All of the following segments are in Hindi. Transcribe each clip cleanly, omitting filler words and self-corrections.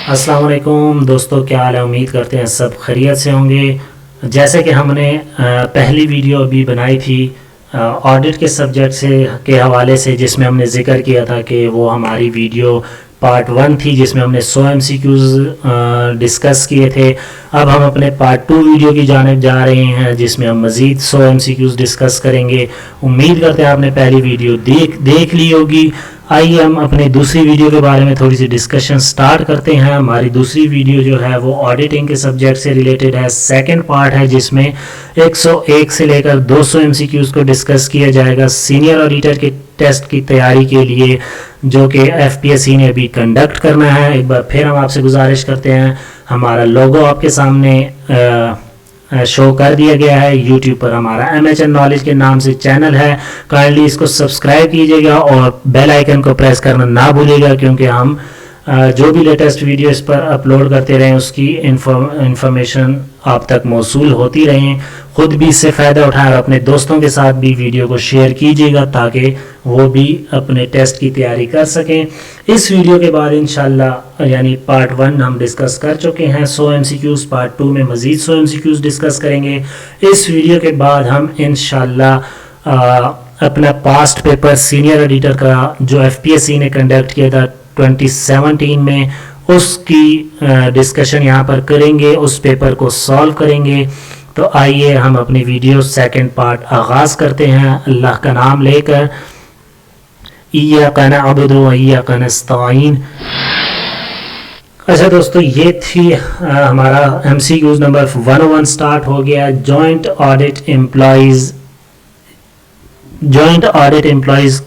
अस्सलाम वालेकुम दोस्तों, क्या हाल है। उम्मीद करते हैं सब खैरियत से होंगे। जैसे कि हमने पहली वीडियो अभी बनाई थी ऑडिट के सब्जेक्ट से के हवाले से, जिसमें हमने ज़िक्र किया था कि वो हमारी वीडियो पार्ट 1 थी जिसमें हमने 100 MCQs डिस्कस किए थे। अब हम अपने पार्ट 2 वीडियो की जानिब जा रहे हैं जिसमें हम मज़ीद 100 MCQs डिस्कस करेंगे। उम्मीद करते हैं आपने पहली वीडियो देख ली होगी। आइए हम अपनी दूसरी वीडियो के बारे में थोड़ी सी डिस्कशन स्टार्ट करते हैं। हमारी दूसरी वीडियो जो है वो ऑडिटिंग के सब्जेक्ट से रिलेटेड है। सेकंड पार्ट है जिसमें 101 से लेकर 200 MCQs को डिस्कस किया जाएगा सीनियर ऑडिटर के टेस्ट की तैयारी के लिए, जो कि FPSC ने अभी कंडक्ट करना है। एक बार फिर हम आपसे गुजारिश करते हैं, हमारा लोगो आपके सामने शो कर दिया गया है। YouTube पर हमारा MHN नॉलेज के नाम से चैनल है। काइंडली इसको सब्सक्राइब कीजिएगा और बेल आइकन को प्रेस करना ना भूलिएगा, क्योंकि हम जो भी लेटेस्ट वीडियो इस पर अपलोड करते रहें उसकी इंफॉर्मेशन आप तक मौसूल होती रहें। ख़ुद भी इससे फ़ायदा उठाएं और अपने दोस्तों के साथ भी वीडियो को शेयर कीजिएगा ताकि वो भी अपने टेस्ट की तैयारी कर सकें। इस वीडियो के बाद इंशाल्लाह यानी पार्ट 1 हम डिस्कस कर चुके हैं 100 MCQs। पार्ट 2 में मज़ीद 100 MCQs डिस्कस करेंगे। इस वीडियो के बाद हम इंशाल्लाह अपना पास्ट पेपर सीनियर एडिटर का जो FPSC ने कंडक्ट किया था 2017 में, उसकी डिस्कशन यहाँ पर करेंगे, उस पेपर को सॉल्व करेंगे। तो आइए हम अपनी वीडियो सेकंड पार्ट आगाज़ करते हैं अल्लाह का नाम लेकर। इय्याका नअबुदु व इय्याका नस्तईन। अच्छा दोस्तों, ये थी हमारा MCQs नंबर 101 स्टार्ट हो गया। जॉइंट ऑडिट एम्प्लॉइज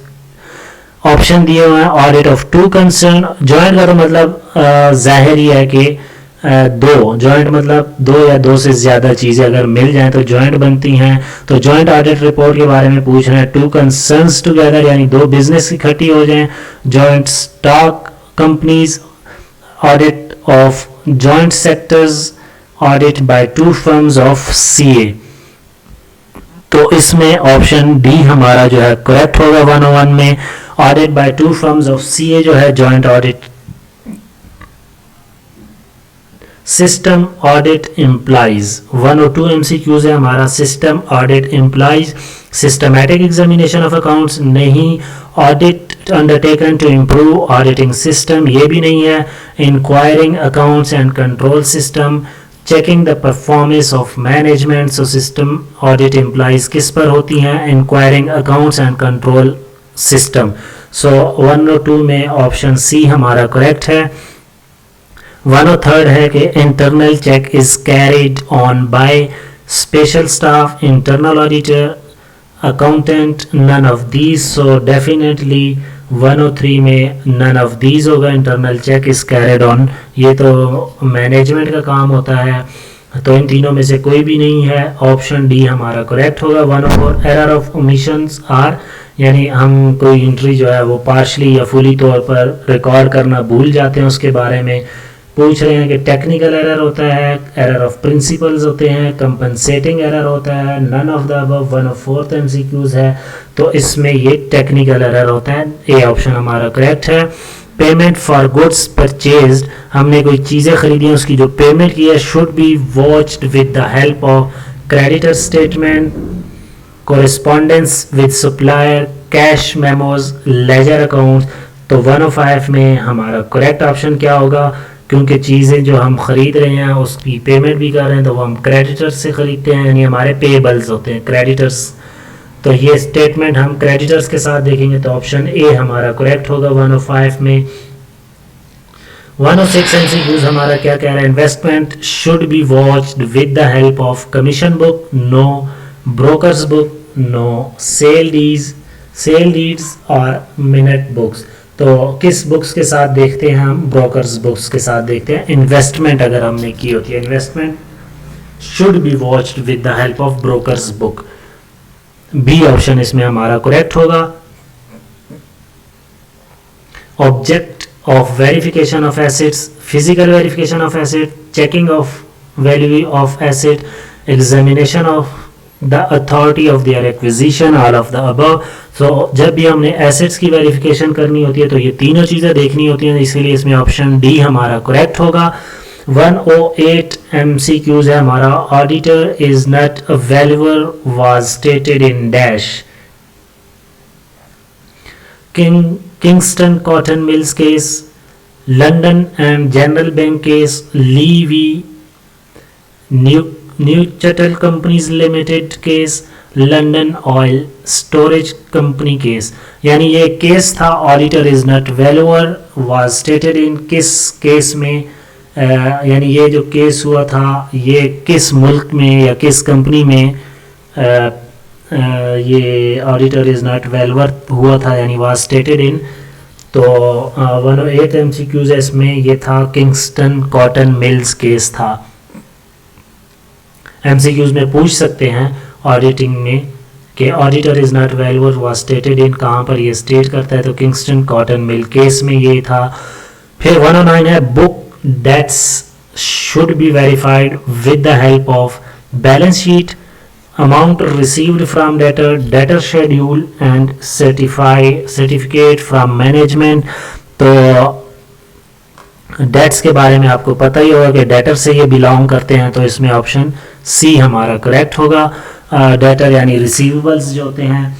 ऑप्शन दिए हुए हैं। Audit of 2 concern. जॉइंट का तो मतलब जाहिर ही है कि दो, जॉइंट मतलब 2 या 2 से ज़्यादा चीज़ें अगर मिल जाएं तो जॉइंट बनती हैं। तो जॉइंट ऑडिट रिपोर्ट के बारे में पूछ रहे हैं। 2 कंसर्न्स टुगेदर यानी 2 बिजनेस इकट्ठी हो जाएं। Joint stock companies, audit of joint sectors, audit by 2 firms of CA। तो इसमें ऑप्शन डी हमारा जो है करेक्ट होगा 101 में। Audit by 2 firms of CA जो है joint audit. System audit employees 102 MCQs है हमारा। System audit employees systematic examination of accounts नहीं। Audit undertaken to improve auditing system ये भी नहीं है। Inquiring accounts and control system, checking the performance of management. So system audit employees किस पर होती हैं? Inquiring accounts and control system. So 102 में ऑप्शन सी हमारा करेक्ट है। 103 है कि internal check is carried on by special staff, internal auditor, accountant, none of these. So definitely 103 में नन ऑफ दीज होगा। Internal check is carried on, ये तो मैनेजमेंट का काम होता है, तो इन तीनों में से कोई भी नहीं है। ऑप्शन डी हमारा करेक्ट होगा। 104 एरर ऑफ ओमिशंस आर, यानी हम कोई एंट्री जो है वो पार्शली या फुली तौर पर रिकॉर्ड करना भूल जाते हैं, उसके बारे में पूछ रहे हैं कि टेक्निकल एरर होता है, एरर ऑफ प्रिंसिपल्स होते हैं, कंपनसेटिंग एरर होता है, none of the above 104th MCQs है, तो इसमें ये टेक्निकल एरर होता है। ए ऑप्शन हमारा करेक्ट है। पेमेंट फॉर गुड्स परचेज्ड, हमने कोई चीज़ें खरीदी हैं उसकी जो पेमेंट की है, should be watched with the help of creditor statement, correspondents with supplier, cash memos, ledger accounts. तो 105 में हमारा करेक्ट ऑप्शन क्या होगा? क्योंकि चीज़ें जो हम ख़रीद रहे हैं उसकी पेमेंट भी कर रहे हैं, तो वो हम क्रेडिटर्स से ख़रीदते हैं, यानी हमारे पेबल्स होते हैं क्रेडिटर्स। तो ये स्टेटमेंट हम क्रेडिटर्स के साथ देखेंगे, तो ऑप्शन ए हमारा करेक्ट होगा 105 में। 106 MCQs हमारा क्या कह रहा है? Investment should be watched with the help of commission book, no. Brokers book, no. Sale deeds और मिनट बुक्स। तो किस बुक्स के साथ देखते हैं हम? ब्रोकर्स बुक्स के साथ देखते हैं। इन्वेस्टमेंट अगर हमने की होती है, investment should be watched with the help of brokers book. B option इसमें हमारा करेक्ट होगा। Object of verification of assets, physical verification of asset, checking of value of asset, examination of the authority of their acquisition, all of the above. So जब भी हमने एसेट्स की वेरिफिकेशन करनी होती है तो ये तीनों चीज़ें देखनी होती हैं, इसीलिए इसमें ऑप्शन डी हमारा करेक्ट होगा। 108 MCQs है हमारा। Auditor is not available was stated in dash. Kingston cotton mills case, London and general bank case, लीवी न्यू चटल companies limited case, London oil storage company case. यानी ये केस था auditor is not available was stated in, किस केस में यानी ये जो केस हुआ था ये किस मुल्क में या किस कंपनी में ये ऑडिटर इज नॉट अवेलेबल हुआ था, यानी वाज स्टेटेड इन। तो 108 MCQs है इसमें, ये था किंगस्टन कॉटन मिल्स केस था। MCQs में पूछ सकते हैं ऑडिटिंग में कि auditor is not available was stated इन, कहाँ पर ये स्टेट करता है, तो किंगस्टन कॉटन मिल केस में ये था। फिर 109 है book debts should be verified with the help of balance sheet, amount received from debtor, debtor schedule and certificate from management. तो डेट्स के बारे में आपको पता ही होगा कि डेटर से ये बिलोंग करते हैं, तो इसमें ऑप्शन सी हमारा करेक्ट होगा। डेटर यानी रिसीवेबल्स जो होते हैं।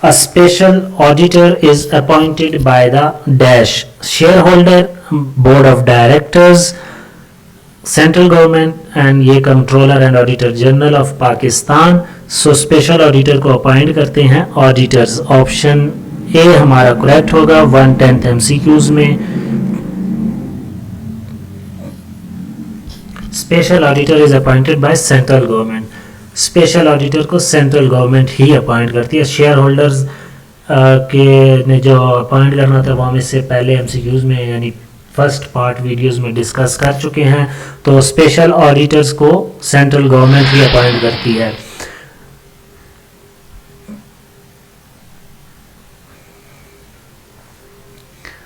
A special auditor is appointed by the dash share holder, board of directors, central government and ये controller and auditor general of Pakistan. So special auditor को अपॉइंट करते हैं ऑडिटर्स। ऑप्शन ए हमारा करेक्ट होगा 110 MCQs में। Special auditor is appointed by central government. Special auditor को सेंट्रल गवर्नमेंट ही अपॉइंट करती है। शेयर होल्डर्स के ने जो अपॉइंट करना था वो हम इससे पहले MCQs में यानी फर्स्ट पार्ट वीडियोस में डिस्कस कर चुके हैं। तो स्पेशल ऑडिटर्स को सेंट्रल गवर्नमेंट ही अपॉइंट करती है।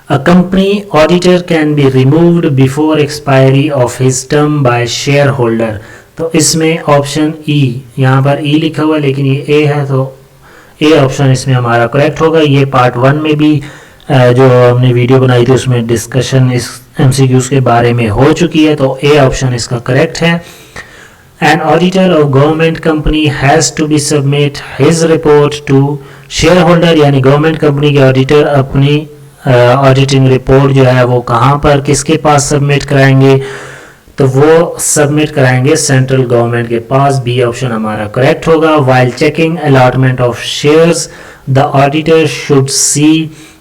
A company auditor can be removed before expiry of his term by shareholder। तो इसमें ऑप्शन ई, यहाँ पर ई लिखा हुआ है लेकिन ये ए है, तो ए ऑप्शन इसमें हमारा करेक्ट होगा। ये पार्ट 1 में भी जो हमने वीडियो बनाई थी उसमें डिस्कशन इस MCQs के बारे में हो चुकी है, तो ए ऑप्शन इसका करेक्ट है। An auditor of government company has to be submit his report to shareholder, यानी गवर्नमेंट कंपनी के ऑडिटर अपनी ऑडिटिंग रिपोर्ट जो है वो कहाँ पर किसके पास सबमिट कराएंगे, तो वो सबमिट कराएंगे सेंट्रल गवर्नमेंट के पास। बी ऑप्शन हमारा करेक्ट होगा। While checking allotment of shares the auditor should see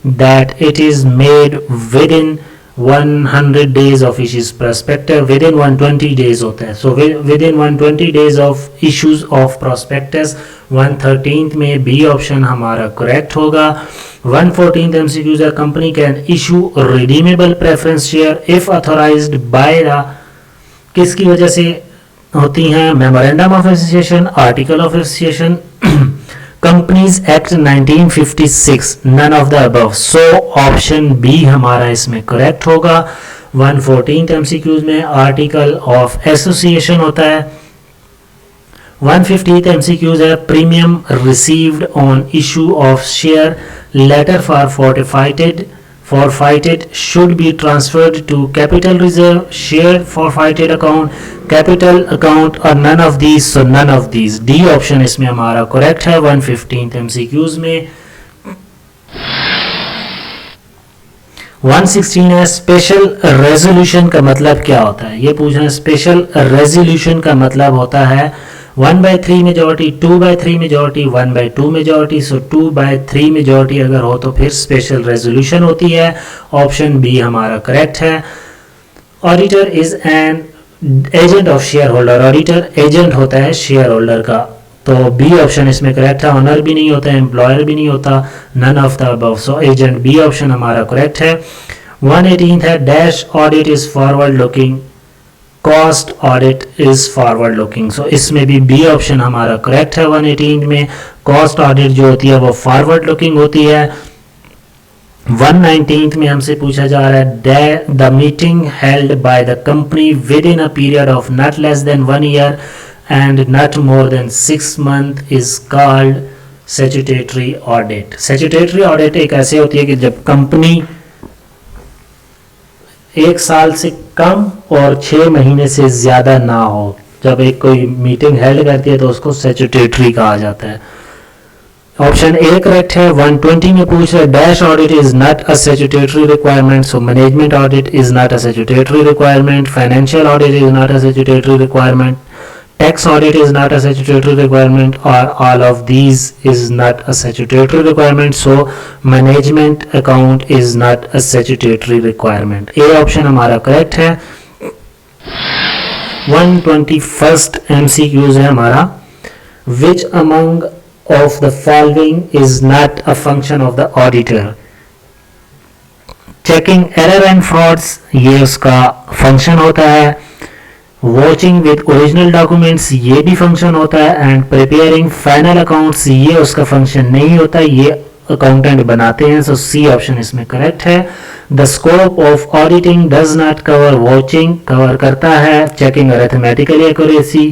that it is made with in 100 days of issues prospectus, within 120 days होता है। So within 120 days of issues of prospectus 113th में बी ऑप्शन हमारा करेक्ट होगा। 114th MCQ है company can issue redeemable preference share if authorised by the, किसकी वजह से होती हैं, memorandum of association, article of association, companies act 1956, none of the above. So option B हमारा इसमें करेक्ट होगा। 114th MCQs में आर्टिकल ऑफ एसोसिएशन होता है। 150th MCQs है premium received on issue of share later for forfeited should be transferred to capital reserve, share forfeited account, capital account or none of these, so none of these। D option इसमें हमारा करेक्ट है 115th MCQs में। 116 है स्पेशल रेजोल्यूशन का मतलब क्या होता है, ये पूछना है। स्पेशल रेजोल्यूशन का मतलब होता है 1/3 majority, 2/3 majority, 1/2 majority. So 2/3 majority अगर हो तो फिर स्पेशल रेजोल्यूशन होती है। ऑप्शन बी हमारा करेक्ट है। Auditor is an agent of share holder, auditor agent होता है शेयर होल्डर का, तो बी ऑप्शन इसमें करेक्ट है। ऑनर भी नहीं होता है, एम्प्लॉयर भी नहीं होता, none of the above. So agent B option हमारा करेक्ट है। 118 है dash audit is forward looking, cost audit is forward looking. So इसमें भी बी ऑप्शन हमारा करेक्ट है। 118 में कॉस्ट ऑडिट जो होती है वो फॉरवर्ड लुकिंग होती है। 119 में हमसे पूछा जा रहा है the meeting held by the company with in a period of not less than 1 year and not more than 6 months is called statutory audit. Statutory audit एक ऐसी होती है कि जब कंपनी 1 साल से कम और 6 महीने से ज़्यादा ना हो, जब एक कोई मीटिंग हेल्ड करती है तो उसको स्टैट्यूटरी कहा जाता है। ऑप्शन ए करेक्ट है। 120 में पूछ रहा है dash audit is not a statutory requirement, so management audit is not a statutory requirement, financial audit is not a statutory requirement, tax audit is not a statutory requirement, or all of these is not a statutory requirement, so management account is not a statutory requirement. A option हमारा correct है। 121st MCQs है हमारा, which among of the following is not a function of the auditor? Checking error and frauds ये उसका function होता है, वॉचिंग विद ओरिजिनल डॉक्यूमेंट्स ये भी फंक्शन होता है, एंड प्रिपेयरिंग फाइनल अकाउंट्स ये उसका फंक्शन नहीं होता, ये अकाउंटेंट बनाते हैं। सो सी ऑप्शन इसमें करेक्ट है। The scope of auditing does not cover watching, cover करता है चेकिंग अरिथमेटिकल एक्यूरेसी,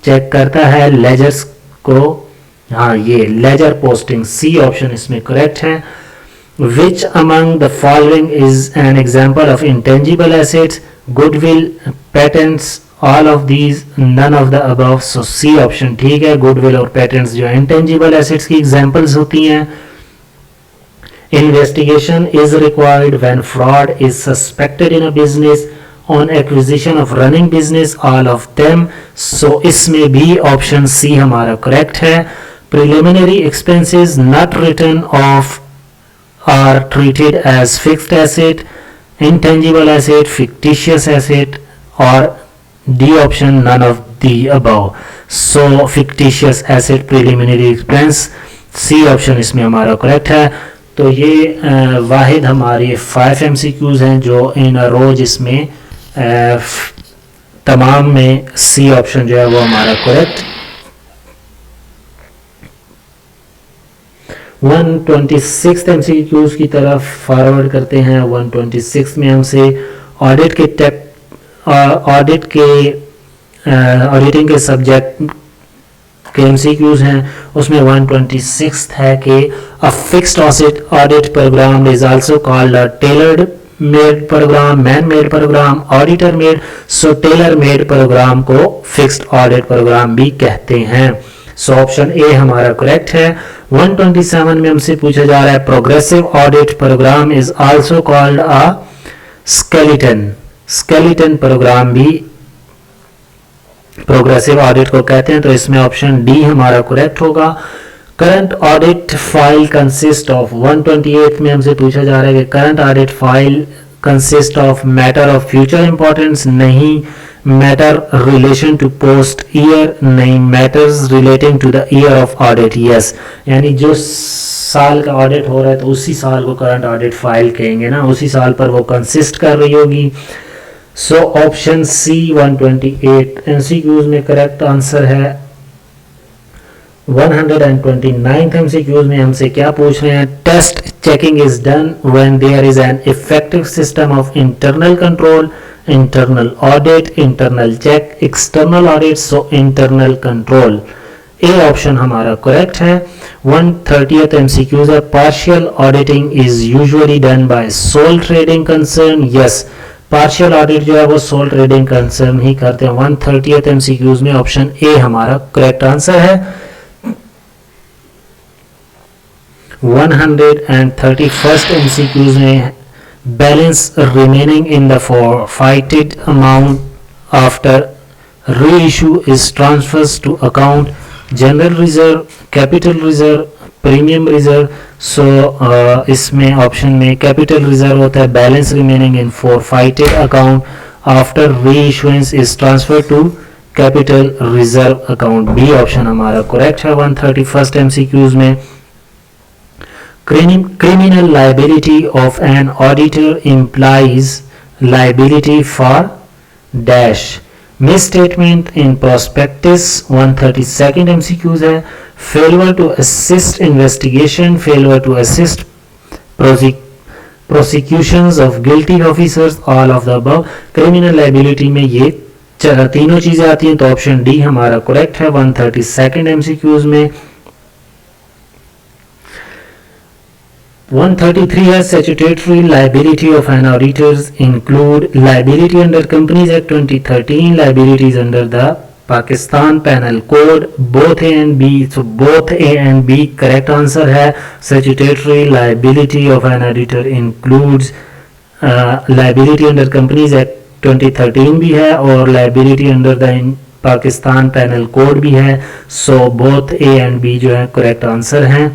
चेक करता है लेजर्स को, हाँ ये लेजर पोस्टिंग, सी ऑप्शन इसमें करेक्ट है। Which among the following is an example of intangible assets? Goodwill, patents, all of these, none of the above, so C option ठीक है। Goodwill और patents जो intangible assets की examples होती हैं। Investigation is required when fraud is suspected in a business on acquisition of running business, all of them, so इसमें भी option C हमारा correct है। Preliminary expenses not written off are treated as fixed asset, intangible asset, fictitious asset, or D option none of the above, so fictitious asset preliminary expense, C option इसमें हमारा correct है। तो ये वाहिद हमारे 5 MCQs हैं जो इन अ रो, जिसमें तमाम में C option जो है वो हमारा correct। 126 MCQs की तरफ फॉरवर्ड करते हैं। 126 में हमसे ऑडिट के ऑडिटिंग के सब्जेक्ट के MCQs हैं। उसमें 126 है कि a fixed audit programme is also called a tailored made programme, man made programme, auditor made, so tailor made programme को फिक्स्ड ऑडिट प्रोग्राम भी कहते हैं। सो ऑप्शन ए हमारा करेक्ट है। 127 में हमसे पूछा जा रहा है progressive audit programme is also called a skeleton program भी प्रोग्रेसिव ऑडिट को कहते हैं, तो इसमें ऑप्शन डी हमारा करेक्ट होगा। Current audit file consist of, 128 में हमसे पूछा जा रहा है कि current audit file consist of matter of future importance, नहीं, matter relation to post year, नहीं, matters relating to the year of audit, yes, यानी जो साल का ऑडिट हो रहा है तो उसी साल को करंट ऑडिट फाइल कहेंगे ना, उसी साल पर वो कंसिस्ट कर रही होगी। सो ऑप्शन सी 128 MCQs में करेक्ट आंसर है। 129th MCQs में हमसे क्या पूछ रहे हैं, test checking is done when there is an effective system of internal control, internal audit, internal check, external audit, so internal control, A option हमारा करेक्ट है। 130th MCQs है partial auditing is usually done by sole trading concern, yes, partial audit जो है वो सोल ट्रेडिंग कंसर्न ही करते हैं। 130th MCQs में ऑप्शन ए हमारा करेक्ट आंसर है। 131st MCQs में balance remaining in the forfeited amount after reissue is transfers to account, general reserve, capital reserve, premium reserve, so इसमें ऑप्शन में capital reserve होता है, balance remaining in forfeited account after reissuance is transferred to capital reserve account, B option हमारा correct है। 131st MCQs में criminal liability of an auditor implies liability for dash, misstatement in prospectus। 132nd MCQs है failure to assist investigation, failure to assist prosecutions of guilty officers, all of the above। criminal liability में ये तीनों चीज़ें आती हैं, तो ऑप्शन डी हमारा करेक्ट है 132nd MCQs में। 133 है statutory liability of an auditors include liability under Companies Act 2013, liabilities under the Pakistan Penal Code, both A and B, so both A and B correct answer है। statutory liability of an auditor includes liability under Companies Act 2013 भी है और liability under the Pakistan Penal Code भी है, so both A and B जो है correct answer हैं।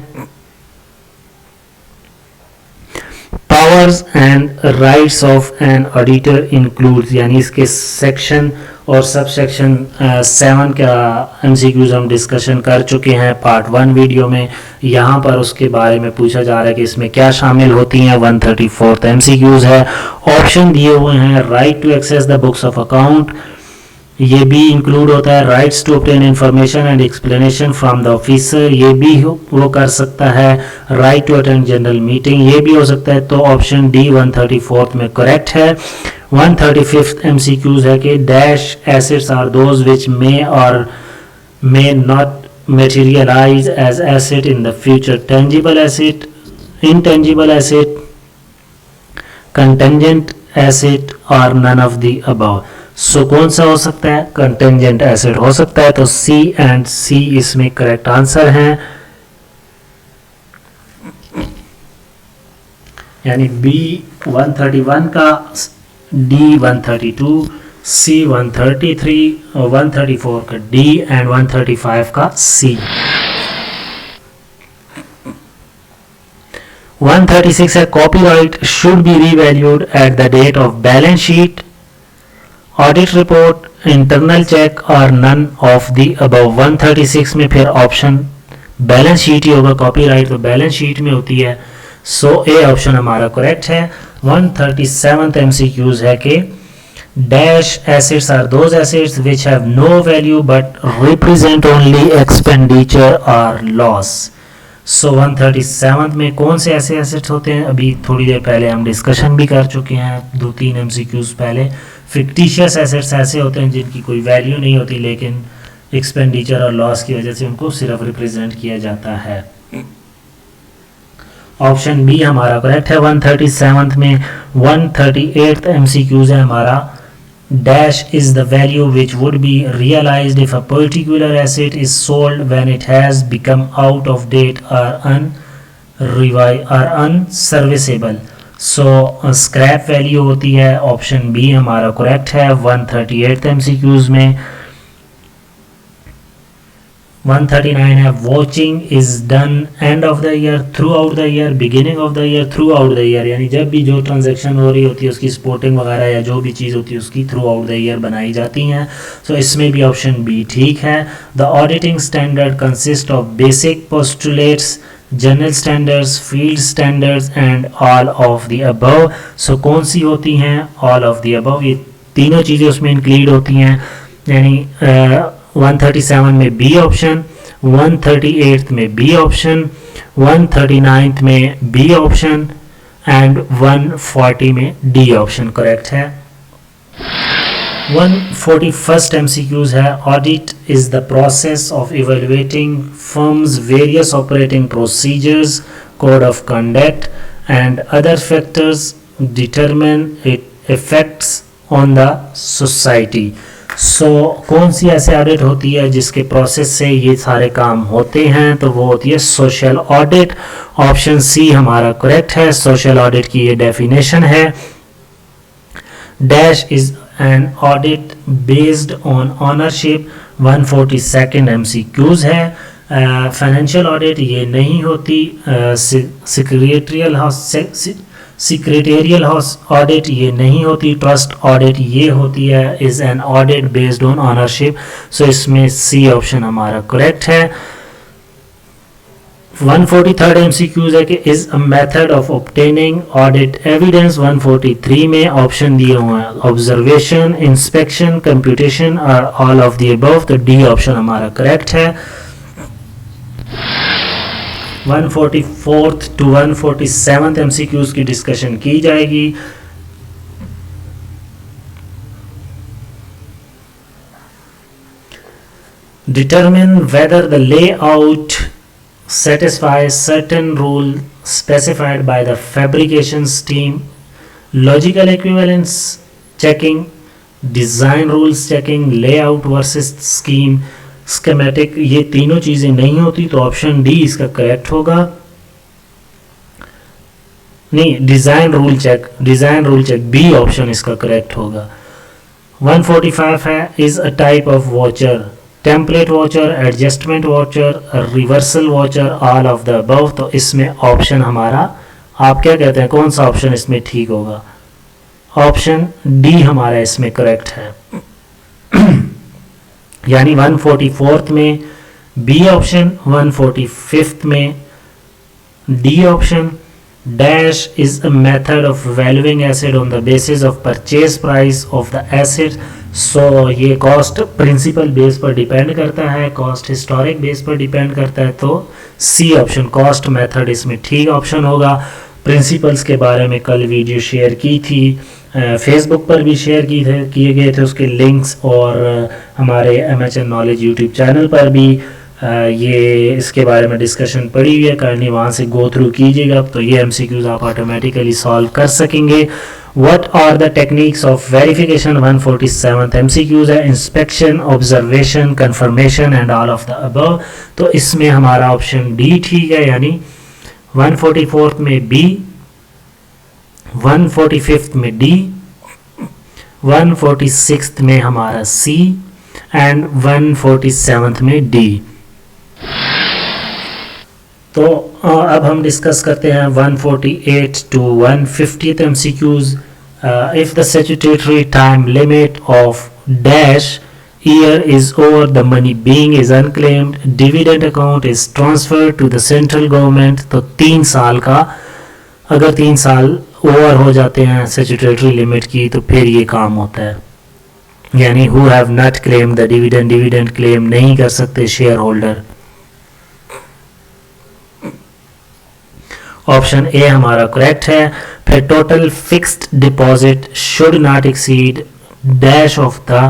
Powers and rights of an auditor includes, यानी इसके सेक्शन और सब सेक्शन 7 का MCQs हम डिस्कशन कर चुके हैं पार्ट 1 वीडियो में। यहाँ पर उसके बारे में पूछा जा रहा है कि इसमें क्या शामिल होती हैं। 134th MCQs है। ऑप्शन दिए हुए हैं right to access the books of account, ये भी इंक्लूड होता है। Rights to obtain information and explanation from the officer, ये भी वो कर सकता है। Right to attend general meeting, ये भी हो सकता है। तो ऑप्शन डी 134th में करेक्ट है। 135th MCQs है कि dash assets are those which may or may not materialize as asset in the future, tangible asset, intangible asset, contingent asset or none of the above। सो कौन सा हो सकता है? कंटेंजेंट एसेट हो सकता है। तो सी एंड सी इसमें करेक्ट आंसर हैं, यानी बी 131 का, डी 132, सी 133, 134 का डी एंड 135 का सी। 136 है copyright should be revalued at the date of balance sheet, audit report, internal check और नन ऑफ दी अबव। 136 में फिर ऑप्शन बैलेंस शीट ही होगा, कॉपीराइट तो बैलेंस शीट में होती है। सो ए ऑप्शन हमारा करेक्ट है। 137th MCQs है कि dash assets are those assets which have no value but represent only expenditure और लॉस। सो 137th में कौन से ऐसे एसेट्स होते हैं, अभी थोड़ी देर पहले हम डिस्कशन भी कर चुके हैं 2-3 MCQs पहले। फिक्टिशियस एसेट्स ऐसे होते हैं जिनकी कोई वैल्यू नहीं होती लेकिन एक्सपेंडिचर और लॉस की वजह से उनको सिर्फ रिप्रेजेंट किया जाता है। ऑप्शन बी हमारा करेक्ट है 137th में। 138th MCQs है हमारा dash is the value which would be realised if a particular asset is sold when it has become out of date और अनसर्विसेबल। सो स्क्रैप वैल्यू होती है। ऑप्शन बी हमारा करेक्ट है 138th MCQs में। 139 है watching is done end of the year, through out the year, beginning of the year, through out the year, यानी जब भी जो ट्रांजैक्शन हो रही होती है उसकी स्पोर्टिंग वगैरह या जो भी चीज़ होती है उसकी थ्रू आउट द ईयर बनाई जाती हैं। सो इसमें भी ऑप्शन बी ठीक है। The auditing standard consist of basic postulates, general standards, field standards and all of the above. So कौन सी होती हैं? ऑल ऑफ द अबव, ये तीनों चीज़ें उसमें इंक्लूड होती हैं, यानी 137 में बी ऑप्शन, 138th में बी ऑप्शन, 139th में बी ऑप्शन एंड 140 में डी ऑप्शन करेक्ट है। 141st MCQs है audit is the process of evaluating firms various operating procedures, code of conduct and other factors determine it effects on the society. So कौन सी ऐसे ऑडिट होती है जिसके प्रोसेस से ये सारे काम होते हैं? तो वो होती है सोशल ऑडिट। ऑप्शन सी हमारा करेक्ट है। सोशल ऑडिट की ये डेफिनेशन है dash is an audit based on ownership. 142nd MCQs है। फाइनेंशियल ऑडिट ये नहीं होती। सिक्रेटेरियल हाउस ऑडिट ये नहीं होती। ट्रस्ट ऑडिट ये होती है। Is an audit based on ownership. So इसमें सी ऑप्शन हमारा करेक्ट है। 143rd MCQs है कि is a method of obtaining audit evidence. 143 में ऑप्शन दिए हुए हैं ऑब्जर्वेशन, इंस्पेक्शन, कंप्यूटेशन और ऑल ऑफ द अबव। तो डी ऑप्शन हमारा करेक्ट है। 144th to 147th MCQs की डिस्कशन की जाएगी। Determine whether the layout satisfies certain rule specified by the fabrication team, logical equivalence checking, design rules checking, layout versus scheme, schematic, ये तीनों चीज़ें नहीं होती तो ऑप्शन डी इसका करेक्ट होगा। नहीं, design rule check B option इसका करेक्ट होगा। 145 है, is a type of voucher, template voucher, adjustment voucher, reversal voucher, all of the above. तो इसमें ऑप्शन हमारा, आप क्या कहते हैं कौन सा ऑप्शन इसमें ठीक होगा? ऑप्शन डी हमारा इसमें करेक्ट है। यानी 144th में बी ऑप्शन, 145th में D option. Dash is a method of valuing asset on the basis of purchase price of the asset. So ये कॉस्ट प्रिंसिपल बेस पर डिपेंड करता है, कॉस्ट हिस्टोरिक बेस पर डिपेंड करता है। तो सी ऑप्शन कॉस्ट मेथड इसमें ठीक ऑप्शन होगा। प्रिंसिपल्स के बारे में कल वीडियो शेयर की थी, फेसबुक पर भी शेयर किए गए थे उसके लिंक्स, और हमारे MHN नॉलेज यूट्यूब चैनल पर भी ये इसके बारे में डिस्कशन पड़ी हुई है, करनी वहाँ से गो थ्रू कीजिएगा। तो ये MCQs आप ऑटोमेटिकली सॉल्व कर सकेंगे। What are the techniques of verification? 147th MCQs है, inspection, observation, confirmation and all of the above। तो इसमें हमारा ऑप्शन डी ठीक है, यानी 144th में बी, 145th में डी, 146th में हमारा सी एंड 147th में डी। तो अब हम डिस्कस करते हैं 148 to 150th MCQs। If the statutory time limit of dash year is over, the money being is unclaimed, dividend account is transferred to the central government। तो 3 साल का, अगर 3 साल ओवर हो जाते हैं statutory लिमिट की तो फिर ये काम होता है। यानी who have not claimed the dividend, dividend claim नहीं कर सकते शेयर होल्डर। ऑप्शन ए हमारा करेक्ट है। फिर total fixed deposit should not exceed dash of the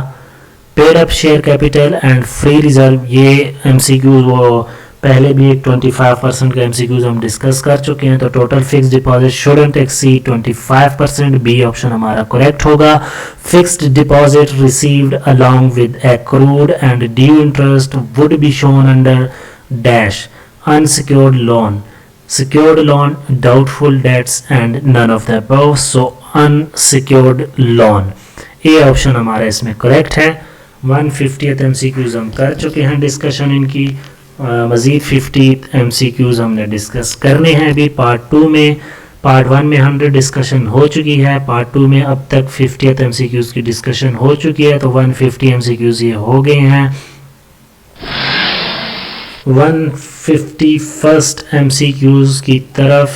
paid up share capital and free reserve. ये MCQ वो पहले भी एक 25% का MCQs हम डिस्कस कर चुके हैं। तो total fixed deposit shouldn't exceed 25%, B option हमारा करेक्ट होगा। Fixed deposit received along with accrued and due interest would be shown under dash unsecured loan, secured loan, doubtful debts and none of the above, so unsecured loan। ये ऑप्शन हमारा इसमें करेक्ट है। 150th MCQs हम कर चुके हैं डिस्कशन इनकी, मज़ीद 50 MCQs हमने डिस्कस करने हैं अभी पार्ट 2 में। पार्ट 1 में 100 डिस्कशन हो चुकी है, पार्ट 2 में अब तक 50th MCQs की डिस्कशन हो चुकी है। तो 150 MCQs ये हो गए हैं। 151st MCQs की तरफ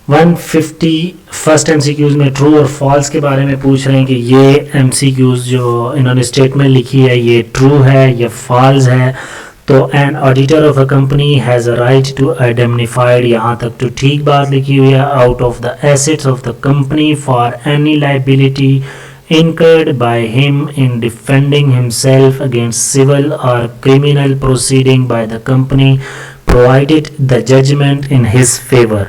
151st MCQs में ट्रू और फॉल्स के बारे में पूछ रहे हैं कि ये MCQs जो इन्होंने स्टेटमेंट लिखी है ये ट्रू है या फॉल्स है। तो an auditor of a company has a right to identified, यहाँ तक तो ठीक बात लिखी हुई है, out of the assets of the company for any liability incurred by him in defending himself against civil or criminal proceeding by the company provided the judgment in his favor।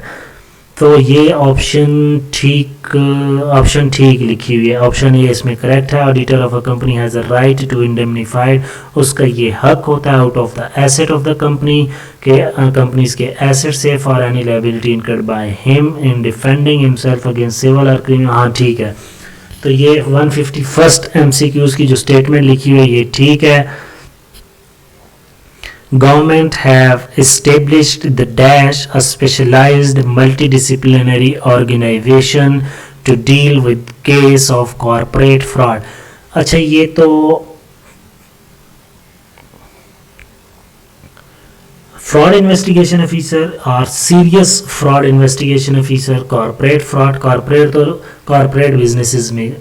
तो ये ऑप्शन ठीक लिखी हुई है। ऑप्शन ए इसमें करेक्ट है। Auditor of a company has a right to indemnified, उसका ये हक होता है out of the asset of the company के, कंपनीज के एसेट से, for any liability incurred by him in defending himself against civil और क्रिमिनल। हाँ ठीक है। तो ये 151st MCQs की जो स्टेटमेंट लिखी हुई है ये ठीक है। Government have established the dash a specialised multidisciplinary organisation to deal with case of corporate fraud. अच्छा, ये तो फ्रॉड इन्वेस्टिगेशन ऑफिसर और serious fraud investigation officer, corporate fraud, corporate तो कॉर्पोरेट बिजनेसेस में,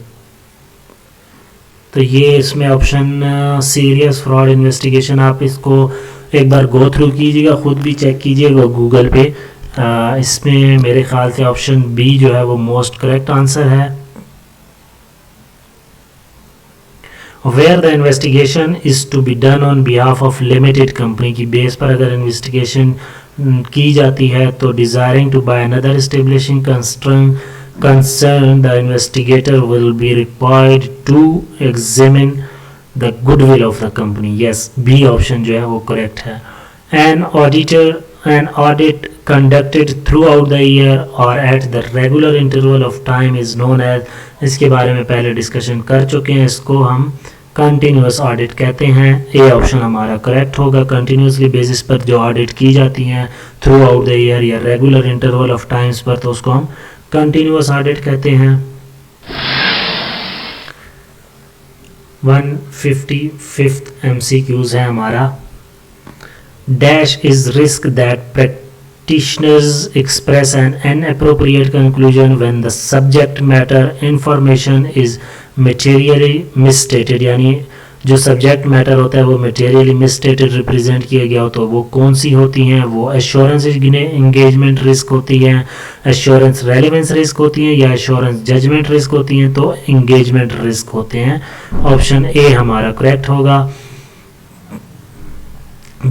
तो ये इसमें ऑप्शन सीरियस फ्रॉड इन्वेस्टिगेशन, आप इसको एक बार गो थ्रू कीजिएगा, खुद भी चेक कीजिएगा गूगल पे। इसमें मेरे ख्याल से ऑप्शन बी जो है वो मोस्ट करेक्ट आंसर है। Where the investigation is to be done on behalf of limited company की बेस पर अगर इन्वेस्टिगेशन की जाती है तो desiring to buy another establishing concern the investigator will be required to examine the goodwill of the company. Yes, B option जो है वो correct है. An audit conducted throughout the year or at the regular interval of time is known as, इसके बारे में पहले डिस्कशन कर चुके हैं, इसको हम कंटिन्यूस ऑडिट कहते हैं. ए ऑप्शन हमारा करेक्ट होगा. कंटिन्यूसली बेसिस पर जो ऑडिट की जाती हैं थ्रू आउट द ईयर या रेगुलर इंटरवल ऑफ टाइम्स पर, तो उसको हम कंटिन्यूस ऑडिट कहते हैं. 155th MCQs है हमारा. Dash is risk that practitioners express an inappropriate conclusion when the subject matter information is materially misstated, यानी जो सब्जेक्ट मैटर होता है वो मटेरियली मिसस्टेटेड रिप्रेजेंट किया गया हो, तो वो कौन सी होती हैं? वो एश्योरेंस इंगेजमेंट रिस्क होती हैं, एश्योरेंस रेलेवेंस रिस्क होती हैं, या एश्योरेंस जजमेंट रिस्क होती हैं. तो इंगेजमेंट रिस्क होते हैं. ऑप्शन ए हमारा करेक्ट होगा.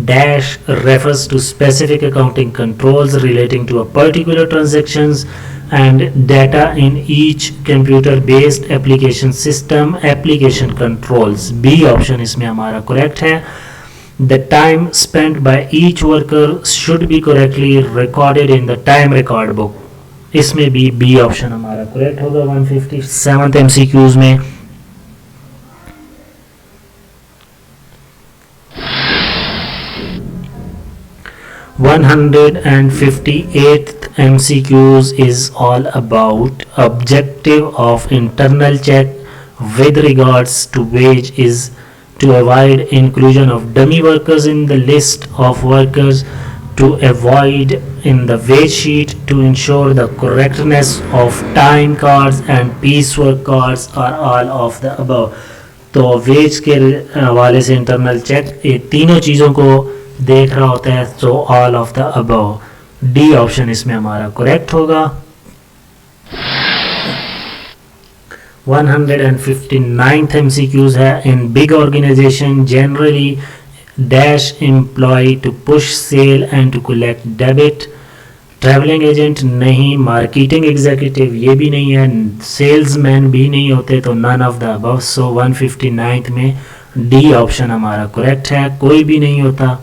Dash refers to specific accounting controls relating to a particular transactions and data in each computer-based application system. Application controls. B option इसमें हमारा correct है. The time spent by each worker should be correctly recorded in the time record book. इसमें भी B option हमारा correct होगा. 157th MCQs में. 158th MCQs is all about objective of internal check with regards to wage is to avoid inclusion of dummy workers in the list of workers, to avoid in the wage sheet, to ensure the correctness of time cards and piecework cards are all of the above. तो वेज के हवाले से इंटरनल चेक ये तीनों चीज़ों को देख रहा होता है. तो all of the above. D option इसमें हमारा करेक्ट होगा. 159th MCQs है. In big organization generally dash employ to push sale and to collect debit. Travelling agent नहीं, मार्केटिंग एग्जीक्यूटिव ये भी नहीं है, सेल्समैन भी नहीं होते, तो none of the above. So 159th में डी ऑप्शन हमारा करेक्ट है, कोई भी नहीं होता.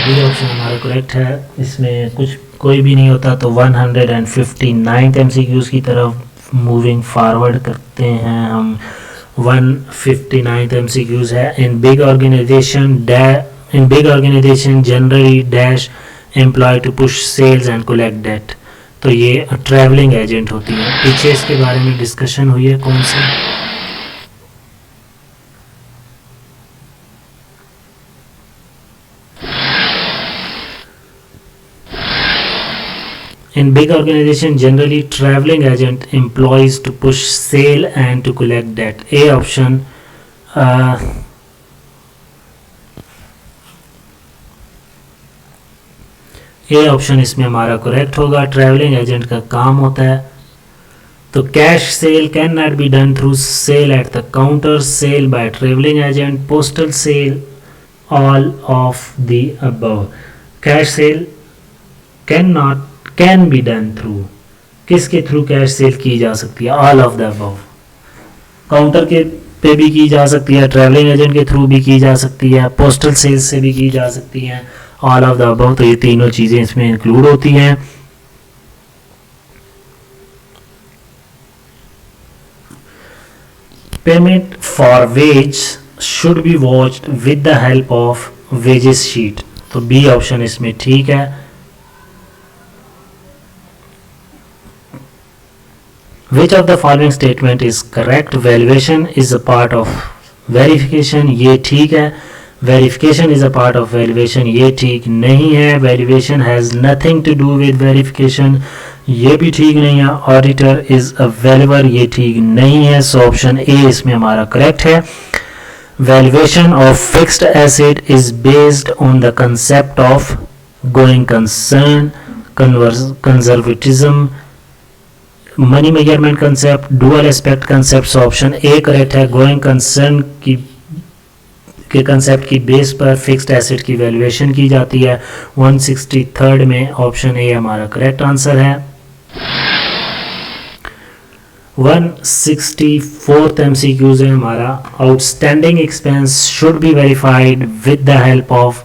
डी ऑप्शन हमारा करेक्ट है, इसमें कुछ कोई भी नहीं होता. तो 159th MCQs की तरफ मूविंग फॉरवर्ड करते हैं हम. 159th MCQs है. In big organization generally dash employ to push sales and collect debt. तो ये ट्रैवलिंग एजेंट होती है. पीछे इसके बारे में डिस्कशन हुई है. कौन सी? In big organization, generally traveling agent employs to push sale and to collect debt. A option. A option इसमें हमारा करेक्ट होगा. ट्रैवलिंग एजेंट का काम होता है. तो cash sale can not be done through sale at the counter, sale by travelling agent, postal sale, all of the above. Cash sale can be done through, किसके थ्रू कैश सेल की जा सकती है? All of the above. Counter के पे भी की जा सकती है, ट्रैवलिंग एजेंट के थ्रू भी की जा सकती है, पोस्टल सेल्स से भी की जा सकती है. All of the above. तो ये तीनों चीज़ें इसमें इंक्लूड होती हैं. Payment for wage should be watched with the help of wages sheet. तो बी ऑप्शन इसमें ठीक है. Which of the following statement is correct? Valuation is a part of verification. ये ठीक है. Verification is a part of valuation. ये ठीक नहीं है. Valuation has nothing to do with verification. ये भी ठीक नहीं है. Auditor is a valuer. ये ठीक नहीं है. So option A इसमें हमारा correct है. Valuation of fixed asset is based on the concept of going concern, conservatism, money measurement concept, dual aspect concept. Option A correct है। गोइंग कंसर्न के कंसेप्ट की बेस पर फिक्स्ड एसेट की वैल्यूएशन की जाती है। 163 में ऑप्शन ए हमारा करेक्ट आंसर है। 164th MCQs है हमारा। Outstanding expense should be verified with the help of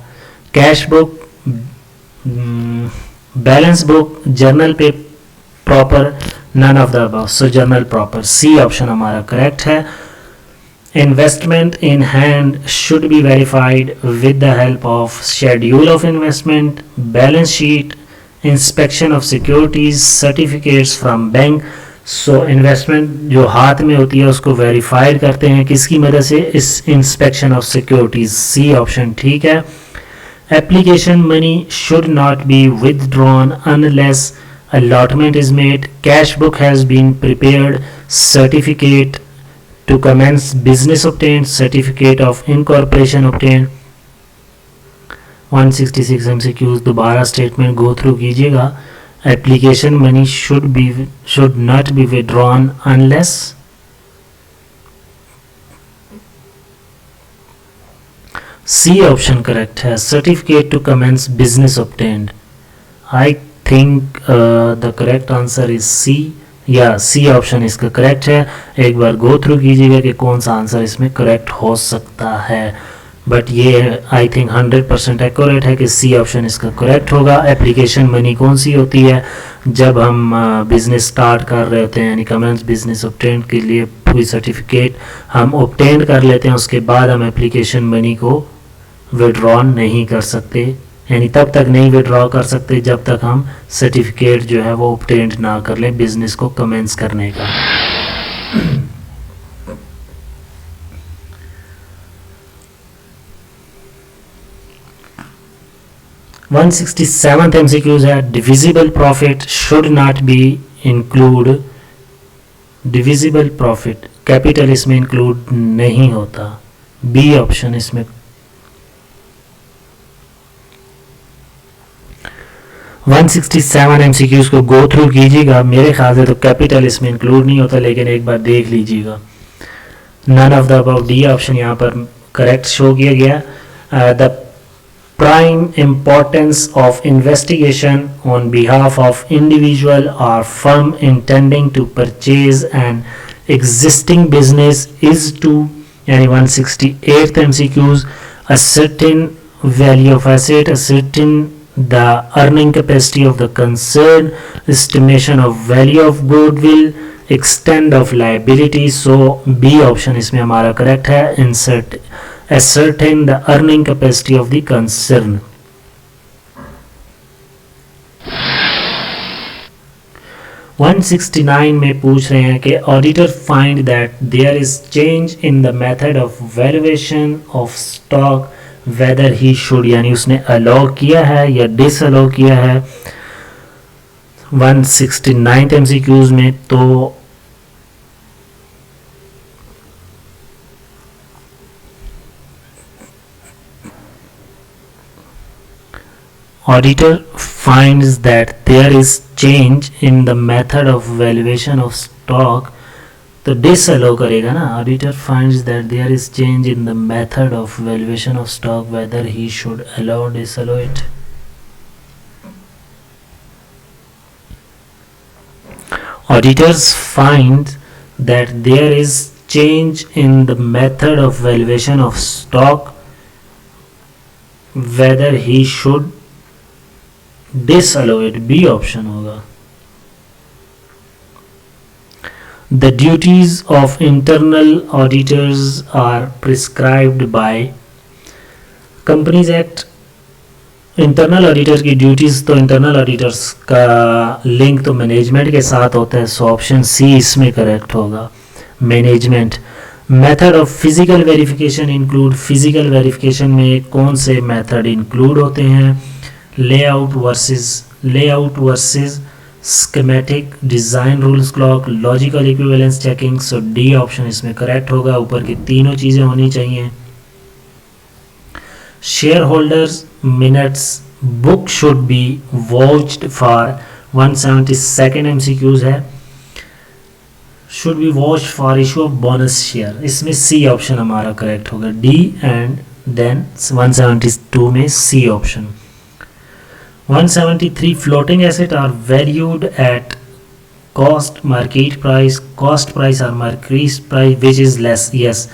cash book, balance book, journal पे proper, none of the above. So journal proper, C option हमारा करेक्ट है। Investment in hand should be verified with the help of schedule of investment, balance sheet, inspection of securities, certificates from bank. So investment जो हाथ में होती है उसको वेरीफाइड करते हैं किसकी मदद से? इस inspection of securities. C option ठीक है। Application money should not be withdrawn unless allotment is made, cash book has been prepared, certificate to commence business obtained, certificate of incorporation obtained। 166 MCQs दोबारा स्टेटमेंट गो थ्रू कीजिएगा। Application money should not be withdrawn unless, C option correct है। Certificate to commence business obtained, I think the correct answer is C, या सी ऑप्शन इसका करेक्ट है। एक बार गो थ्रू कीजिएगा कि कौन सा आंसर इसमें करेक्ट हो सकता है, बट ये आई थिंक 100% एक्यूरेट है कि सी ऑप्शन इसका करेक्ट होगा। एप्लीकेशन मनी कौन सी होती है? जब हम बिजनेस स्टार्ट कर रहे होते हैं, यानी कमेंस बिजनेस ऑब्टेन के लिए कोई सर्टिफिकेट हम ऑब्टेन कर लेते हैं, उसके बाद हम एप्लीकेशन मनी को विड्रॉ नहीं कर सकते, यानी तब तक नहीं विड्रॉ कर सकते जब तक हम सर्टिफिकेट जो है वो ऑब्टेन ना कर लें बिजनेस को कमेंस करने का। 167th MCQs है। Divisible profit should not be include, divisible profit capital इसमें इंक्लूड नहीं होता, बी ऑप्शन इसमें। 167 MCQs को गो थ्रू कीजिएगा, मेरे ख्याल से तो कैपिटल इसमें इंक्लूड नहीं होता, लेकिन एक बार देख लीजिएगा। None of the above, D option यहाँ पर करेक्ट शो किया गया। The prime importance of investigation on behalf of individual or firm intending to purchase an existing business is to, यानी 168th MCQs, ascertain value of asset, ascertain the earning capacity of the concern, estimation of value of goodwill, extent of liability। so B option इसमें हमारा करेक्ट है। insert ascertain the earning capacity of the concern। One 169 में पूछ रहे हैं कि auditor find that there is change in the method of valuation of stock whether he should, यानी उसने अलाउ किया है या डिसअलाउ किया है 169 MCQs में। तो auditor finds that there is change in the method of valuation of stock, तो disallow करेगा ना। auditor finds that there is change in the method of valuation of stock whether he should allow or disallow it। auditors find that there is change in the method of valuation of stock whether he should disallow it, B option होगा। The duties of internal auditors are prescribed by Companies Act। Internal auditor की ड्यूटीज तो इंटरनल ऑडिटर्स का लिंक तो मैनेजमेंट के साथ होता है, सो ऑप्शन सी इसमें करेक्ट होगा, management. Method of physical verification include, physical verification में कौन से मेथड इंक्लूड होते हैं? Layout versus schematic, design rules clock, logical equivalence checking. So D option इसमें करेक्ट होगा। ऊपर की तीनों चीज़ें होनी चाहिए। Share holders minutes book should be watched for 172 MCQs है, should be watch for issue of bonus share, इसमें सी ऑप्शन हमारा करेक्ट होगा, डी एंड देन 172 में सी option. 173 floating asset are valued at cost market price, cost price और market price which is less, yes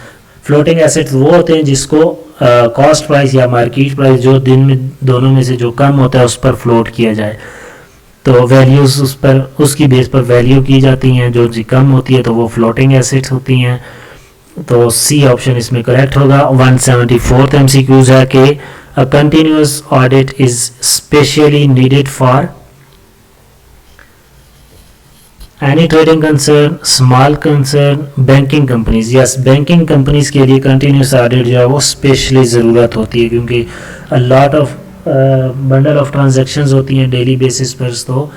floating assets वो होते हैं जिसको कॉस्ट प्राइस या मार्केट प्राइस जो दिन में दोनों में से जो कम होता है उस पर फ्लोट किया जाए, तो वैल्यूज़ उस पर उसकी बेस पर वैल्यू की जाती हैं, जो कम होती है तो वो फ्लोटिंग एसेट्स होती हैं, तो सी ऑप्शन इसमें करेक्ट होगा। 174th MCQs है कि a continuous audit is specially needed for any trading concern, small concern, banking companies, yes banking companies के लिए कंटिन्यूस ऑडिट जो है वो स्पेशली ज़रूरत होती है, क्योंकि a lot of bundle of transactions होती हैं डेली बेसिस पर, तो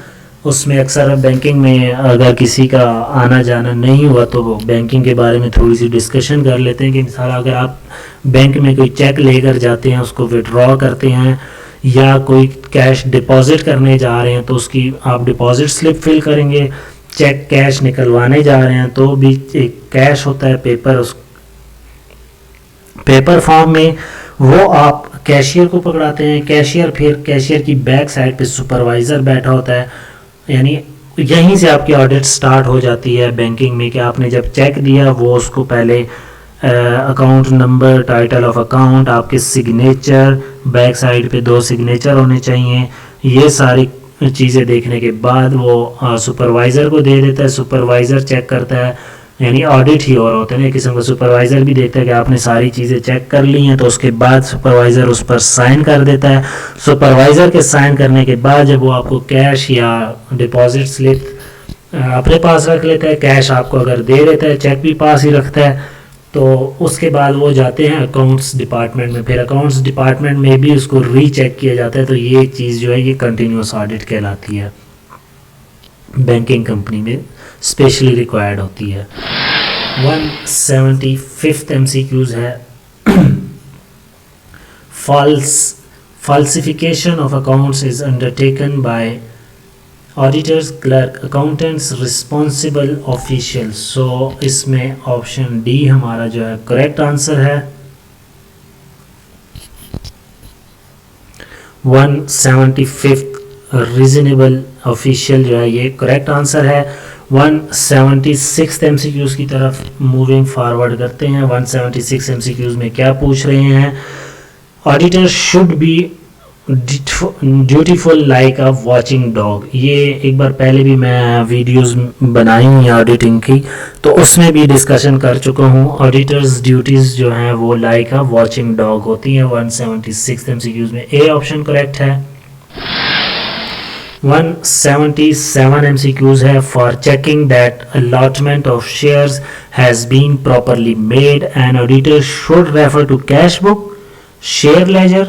उसमें अक्सर बैंकिंग में अगर किसी का आना जाना नहीं हुआ तो वो बैंकिंग के बारे में थोड़ी सी डिस्कशन कर लेते हैं कि मिसाल अगर आप बैंक में कोई चेक लेकर जाते हैं, उसको विड्रॉ करते हैं या कोई कैश डिपॉजिट करने जा रहे हैं तो उसकी आप डिपॉजिट स्लिप फिल करेंगे, चेक कैश निकलवाने जा रहे हैं तो भी एक कैश होता है पेपर, उस पेपर फॉर्म में वो आप कैशियर को पकड़ाते हैं, कैशियर फिर कैशियर की बैक साइड पे सुपरवाइज़र बैठा होता है, यानी यहीं से आपकी ऑडिट स्टार्ट हो जाती है बैंकिंग में कि आपने जब चेक दिया वो उसको पहले account number, title of account, आपके सिग्नेचर, बैक साइड पे 2 सिग्नेचर होने चाहिए, ये सारी चीज़ें देखने के बाद वो सुपरवाइज़र को दे देता है, सुपरवाइज़र चेक करता है, यानी ऑडिट ही और होता है ना, किस्म का सुपरवाइज़र भी देखता है कि आपने सारी चीज़ें चेक कर ली हैं, तो उसके बाद सुपरवाइज़र उस पर साइन कर देता है, सुपरवाइज़र के साइन करने के बाद जब वो आपको कैश या डिपॉजिट स्लिप अपने पास रख लेता है, कैश आपको अगर दे देता है, चेक भी पास ही रखता है, तो उसके बाद वो जाते हैं अकाउंट्स डिपार्टमेंट में, फिर अकाउंट्स डिपार्टमेंट में भी उसको रीचेक किया जाता है, तो ये चीज़ जो है ये कंटिन्यूस ऑडिट कहलाती है, बैंकिंग कंपनी में स्पेशली रिक्वायर्ड होती है। 175th MCQs है falsification of accounts is undertaken by auditors, clerk, accountants, responsible officials, so इसमें ऑप्शन डी हमारा जो है करेक्ट आंसर है। 175th रीजनेबल ऑफिशियल जो है ये करेक्ट आंसर है। 176 MCQs की तरफ मूविंग फॉरवर्ड करते हैं। 176 MCQs में क्या पूछ रहे हैं? Auditor should be dutiful like a watching dog. ये एक बार पहले भी मैं वीडियोस बनाई हुई हैं ऑडिटिंग की, तो उसमें भी डिस्कशन कर चुका हूँ। ऑडिटर्स ड्यूटीज़ जो हैं वो लाइक अ वॉचिंग डॉग होती हैं। 176 MCQs में ए ऑप्शन करेक्ट है। 177 MCQs है for checking that allotment of shares has been properly made, an auditor should refer to cash book, share ledger,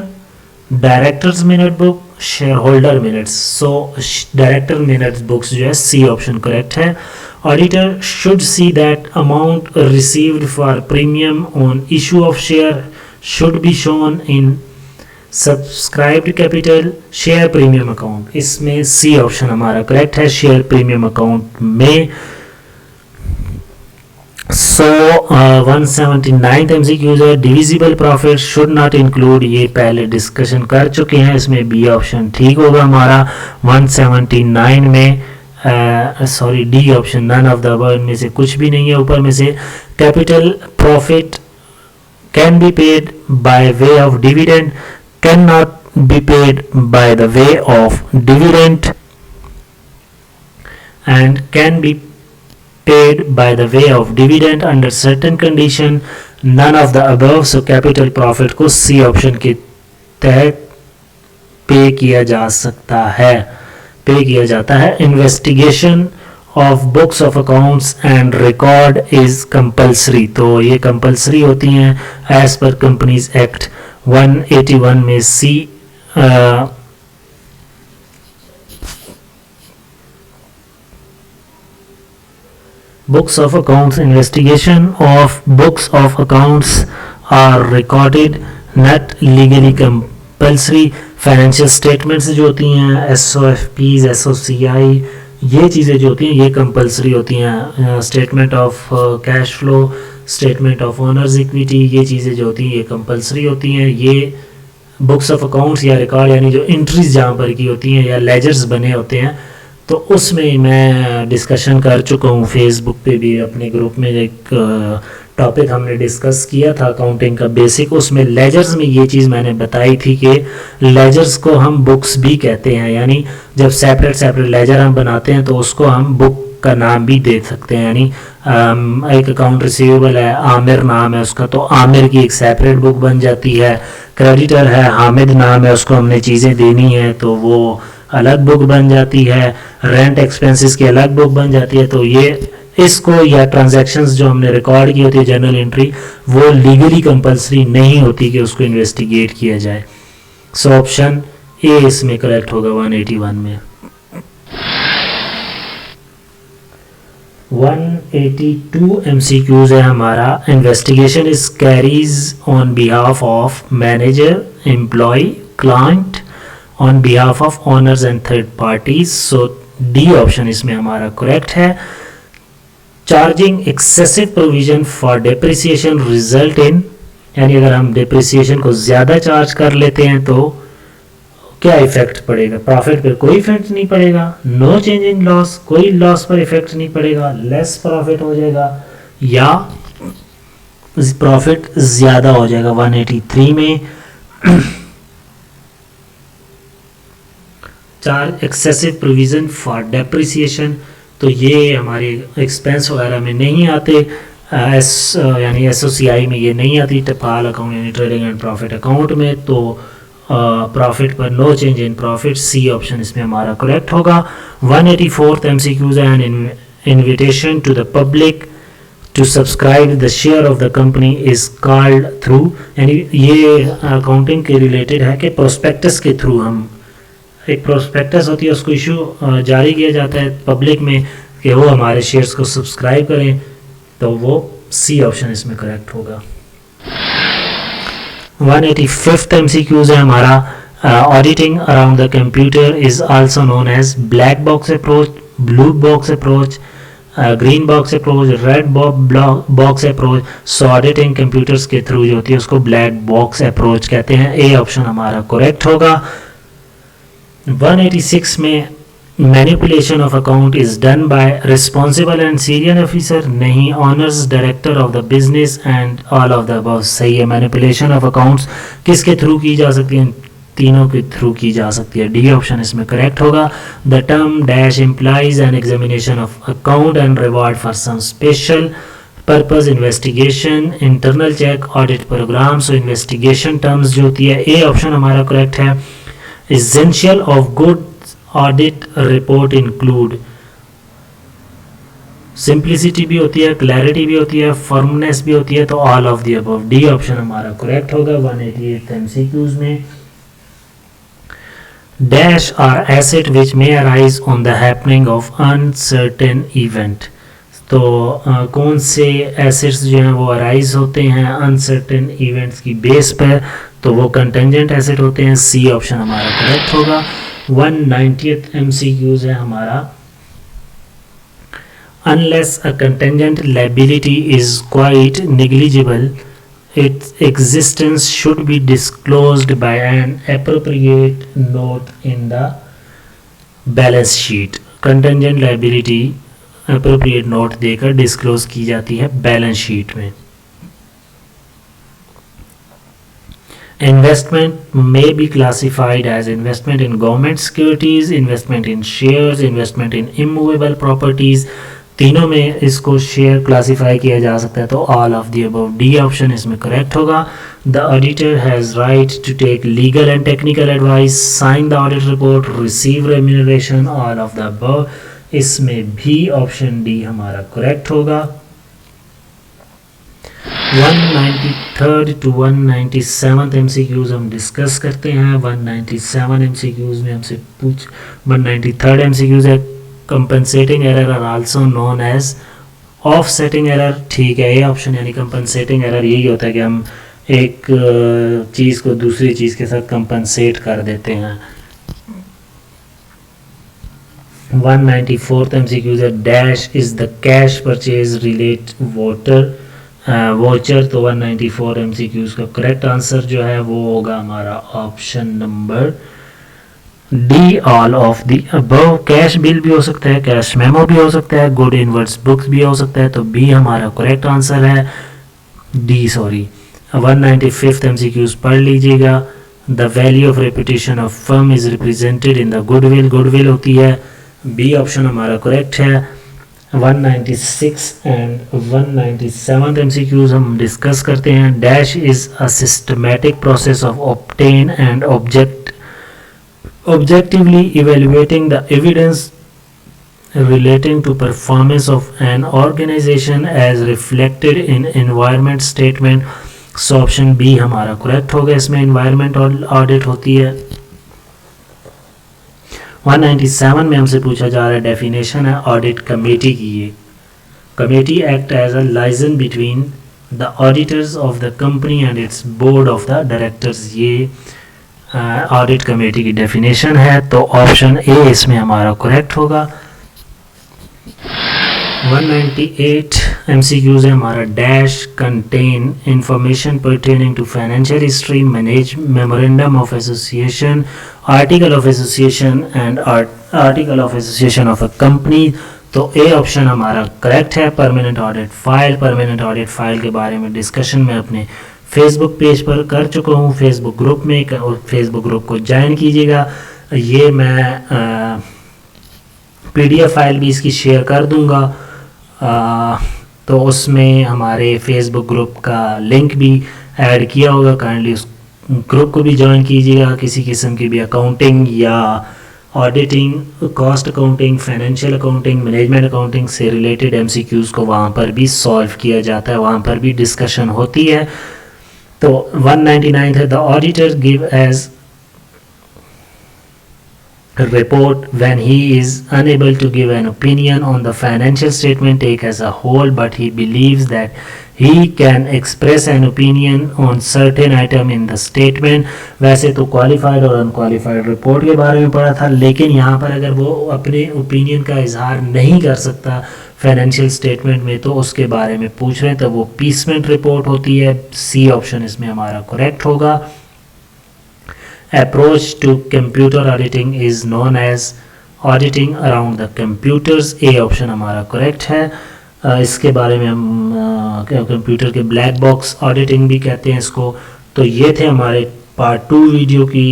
directors minute book, shareholder minutes। so director minutes books जो है सी ऑप्शन करेक्ट है। auditor should see that amount received for premium on issue of share should be shown in subscribed capital share premium account. इसमें सी ऑप्शन हमारा करेक्ट है शेयर प्रीमियम अकाउंट में। 179 MCQs है divisible profit should not include, ये पहले डिस्कशन कर चुके हैं, इसमें बी ऑप्शन ठीक होगा हमारा। 179 में sorry D option none of the above, इनमें से कुछ भी नहीं है ऊपर में से। Capital profit can be paid by way of dividend, cannot be paid by the way of dividend, and can be paid by the way of dividend under certain condition, none of the above। so capital profit को सी ऑप्शन के तहत पे किया जा सकता है, पे किया जाता है। Investigation of books of accounts and record is compulsory, तो ये कंपल्सरी होती हैं एज पर कंपनीज एक्ट 181 में C. Books of accounts, investigation of books of accounts are recorded not legally compulsory. Financial statements जो होती हैं, SOFPs, SOCI, ये चीज़ें जो होती हैं ये कंपल्सरी होती हैं। Statement of cash flow, statement of owners equity, ये चीज़ें जो होती हैं ये कंपल्सरी होती हैं। ये बुक्स ऑफ अकाउंट्स या रिकॉर्ड यानी जो एंट्रीज जहाँ पर की होती हैं या लेजर्स बने होते हैं, तो उसमें मैं डिस्कशन कर चुका हूँ। फेसबुक पे भी अपने ग्रुप में एक टॉपिक हमने डिस्कस किया था अकाउंटिंग का बेसिक, उसमें लेजर्स में ये चीज़ मैंने बताई थी कि लेजर्स को हम बुक्स भी कहते हैं, यानी जब सेपरेट लेजर हम बनाते हैं तो उसको हम बुक का नाम भी दे सकते हैं। यानी एक अकाउंट रिसीवेबल है, आमिर नाम है उसका, तो आमिर की एक सेपरेट बुक बन जाती है। क्रेडिटर है, हामिद नाम है, उसको हमने चीज़ें देनी है तो वो अलग बुक बन जाती है। रेंट एक्सपेंसेस की अलग बुक बन जाती है। तो ये इसको या ट्रांजैक्शंस जो हमने रिकॉर्ड की होती है जर्नल एंट्री, वो लीगली कंपल्सरी नहीं होती कि उसको इन्वेस्टिगेट किया जाए। सो ऑप्शन ए इसमें करेक्ट होगा 181 में। 182 MCQs है हमारा। Investigation is carries on behalf of manager, employ, client, on behalf of owners and third parties. So D option इसमें हमारा करेक्ट है। Charging excessive provision for depreciation result in, यानी अगर हम डेप्रिसिएशन को ज़्यादा चार्ज कर लेते हैं तो क्या इफेक्ट पड़ेगा? प्रॉफिट पर कोई इफेक्ट नहीं पड़ेगा। नो चेंज इन लॉस, कोई लॉस पर इफेक्ट नहीं पड़ेगा, लेस प्रॉफिट हो जाएगा या प्रॉफिट ज़्यादा हो जाएगा 183 में। Charge excessive provision for depreciation, तो ये हमारे एक्सपेंस वगैरह में नहीं आते, यानी SOCI में ये नहीं आती, टपाल अकाउंट यानी ट्रेडिंग एंड प्रॉफिट अकाउंट में। तो प्रॉफिट पर no change in profit, C option इसमें हमारा करेक्ट होगा। 184th MCQs है an invitation to the public to subscribe the share of the company is called through, यानी ये अकाउंटिंग के रिलेटेड है कि प्रोस्पेक्टस के थ्रू, हम एक प्रोस्पेक्टस होती है उसको इशू जारी किया जाता है पब्लिक में कि वो हमारे शेयर्स को सब्सक्राइब करें, तो वो सी ऑप्शन इसमें करेक्ट होगा। 185th MCQs है हमारा। Auditing around the computer is also known as black box approach, blue box approach, green box approach, red box approach. So auditing computers के थ्रू जो होती है उसको ब्लैक बॉक्स अप्रोच कहते हैं। ए ऑप्शन हमारा करेक्ट होगा। 186 में manipulation of account is done by responsible and serial officer, नहीं owners, director of the business and all of the above. सही है। मैनिपुलेशन ऑफ अकाउंट्स किसके थ्रू की जा सकती है? तीनों के थ्रू की जा सकती है। डी ऑप्शन इसमें करेक्ट होगा। The term dash implies an examination of account and reward for some special purpose, investigation, internal check, audit programme. So investigation terms जो होती है, ए ऑप्शन हमारा करेक्ट है। Essential of good audit report include, simplicity भी होती है, क्लैरिटी भी होती है, फर्मनेस भी होती है, तो all of the above. D option हमारा करेक्ट होगा 188 MCQs में। Dash are asset which may arise on the happening of uncertain event, तो कौन से एसेट्स जो हैं वो अराइज होते हैं अनसर्टेन इवेंट्स की बेस पर, तो वो कंटेंजेंट एसेट होते हैं। सी ऑप्शन हमारा करेक्ट होगा। 190th MCQs है हमारा। Unless a contingent liability is quite negligible, its existence should be disclosed by an appropriate note in the balance sheet। contingent liability appropriate note देकर डिस्क्लोज की जाती है बैलेंस शीट में। Investment may be classified as investment in government securities, investment in shares, investment in immovable properties। तीनों में इसको शेयर क्लासीफाई किया जा सकता है, तो all of the above. D option इसमें करेक्ट होगा। The auditor has right to take legal and technical advice, sign the audit report, receive remuneration, all of the above. इसमें भी ऑप्शन डी हमारा करेक्ट होगा। 193rd to 197th MCQs हम डिस्कस करते हैं। 197 MCQs में हमसे 193rd MCQs है compensating error are also known as offsetting error. ठीक है, ये ऑप्शन यानी कंपनसेटिंग एरर यही होता है कि हम एक चीज़ को दूसरी चीज़ के साथ कंपनसेट कर देते हैं। 194th MCQ है dash is the cash purchase relate voucher. तो 194 MCQ का करेक्ट आंसर जो है वो होगा हमारा option number D, all of the above. Cash bill भी हो सकता है, कैश मेमो भी हो सकता है, गुड इनवर्स बुक्स भी हो सकता है, तो बी हमारा करेक्ट आंसर है, डी सॉरी। 195th MCQ पढ़ लीजिएगा। The value of reputation of firm is represented in the goodwill, goodwill होती है, बी ऑप्शन हमारा करेक्ट है। 196 एंड 197 MCQs हम डिस्कस करते हैं। Dash is a systematic process of obtain and objectively evaluating the evidence relating to performance of an organization as reflected in environment statement। So option B हमारा करेक्ट होगा, इसमें environment ऑडिट होती है। 197 में हमसे पूछा जा रहा है डेफिनेशन है ऑडिट कमेटी की। ये committee act as a liaison between the auditors of the company and its board of the directors. ये ऑडिट कमेटी की डेफिनेशन है, तो ऑप्शन ए इसमें हमारा करेक्ट होगा। 198 MCQs है हमारा dash contain information pertaining to financial history, manage memorandum of association, article of association and article of association of a company. तो ए ऑप्शन हमारा करेक्ट है। Permanent audit file, permanent audit file के बारे में डिस्कशन में अपने फेसबुक पेज पर कर चुका हूँ, फेसबुक ग्रुप में, फेसबुक ग्रुप को ज्वाइन कीजिएगा। ये मैं PDF फाइल भी इसकी शेयर कर दूँगा, तो उसमें हमारे फेसबुक ग्रुप का लिंक भी ऐड किया होगा। काइंडली उस ग्रुप को भी ज्वाइन कीजिएगा। किसी किस्म की भी अकाउंटिंग या auditing, cost accounting, financial accounting, management accounting से रिलेटेड MCQs को वहाँ पर भी सॉल्व किया जाता है, वहाँ पर भी डिस्कशन होती है। तो 199 है the auditor give as report when he is unable to give an opinion on the financial statement take as a whole, but he believes that he can express an opinion on certain item in the statement। वैसे तो क्वालिफाइड और अनक्वालिफाइड रिपोर्ट के बारे में पढ़ा था, लेकिन यहाँ पर अगर वो अपने ओपिनियन का इजहार नहीं कर सकता फाइनेंशियल स्टेटमेंट में, तो उसके बारे में पूछ रहे हैं, तो वो पीसमेंट रिपोर्ट होती है। सी ऑप्शन इसमें हमारा करेक्ट होगा। Approach to computer auditing is known as auditing around the computers। A option हमारा करेक्ट है। इसके बारे में हम कंप्यूटर के ब्लैक बॉक्स ऑडिटिंग भी कहते हैं इसको। तो ये थे हमारे पार्ट 2 वीडियो की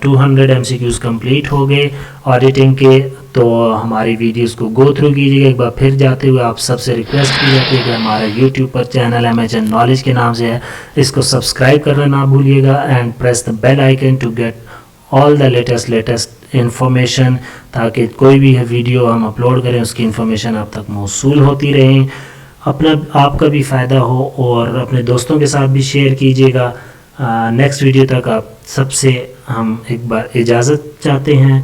200 MCQs कंप्लीट हो गए ऑडिटिंग के। तो हमारी वीडियोस को गो थ्रू कीजिएगा। एक बार फिर जाते हुए आप सबसे रिक्वेस्ट की जाती है कि हमारा यूट्यूब पर चैनल MHN नॉलेज के नाम से है, इसको सब्सक्राइब करना ना भूलिएगा and press the bell icon to get all the latest information, ताकि कोई भी वीडियो हम अपलोड करें उसकी इन्फॉर्मेशन आप तक मौसूल होती रहे, आपका भी फ़ायदा हो, और अपने दोस्तों के साथ भी शेयर कीजिएगा। नेक्स्ट वीडियो तक आप सबसे हम एक बार इजाज़त चाहते हैं,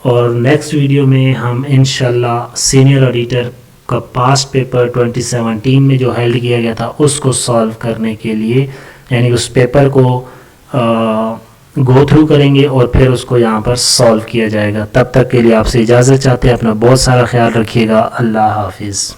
और नेक्स्ट वीडियो में हम इंशाल्लाह सीनियर ऑडिटर का पास्ट पेपर 2017 में जो हेल्ड किया गया था उसको सॉल्व करने के लिए, यानी उस पेपर को गो थ्रू करेंगे और फिर उसको यहाँ पर सॉल्व किया जाएगा। तब तक के लिए आपसे इजाज़त चाहते हैं। अपना बहुत सारा ख्याल रखिएगा। अल्लाह हाफिज़।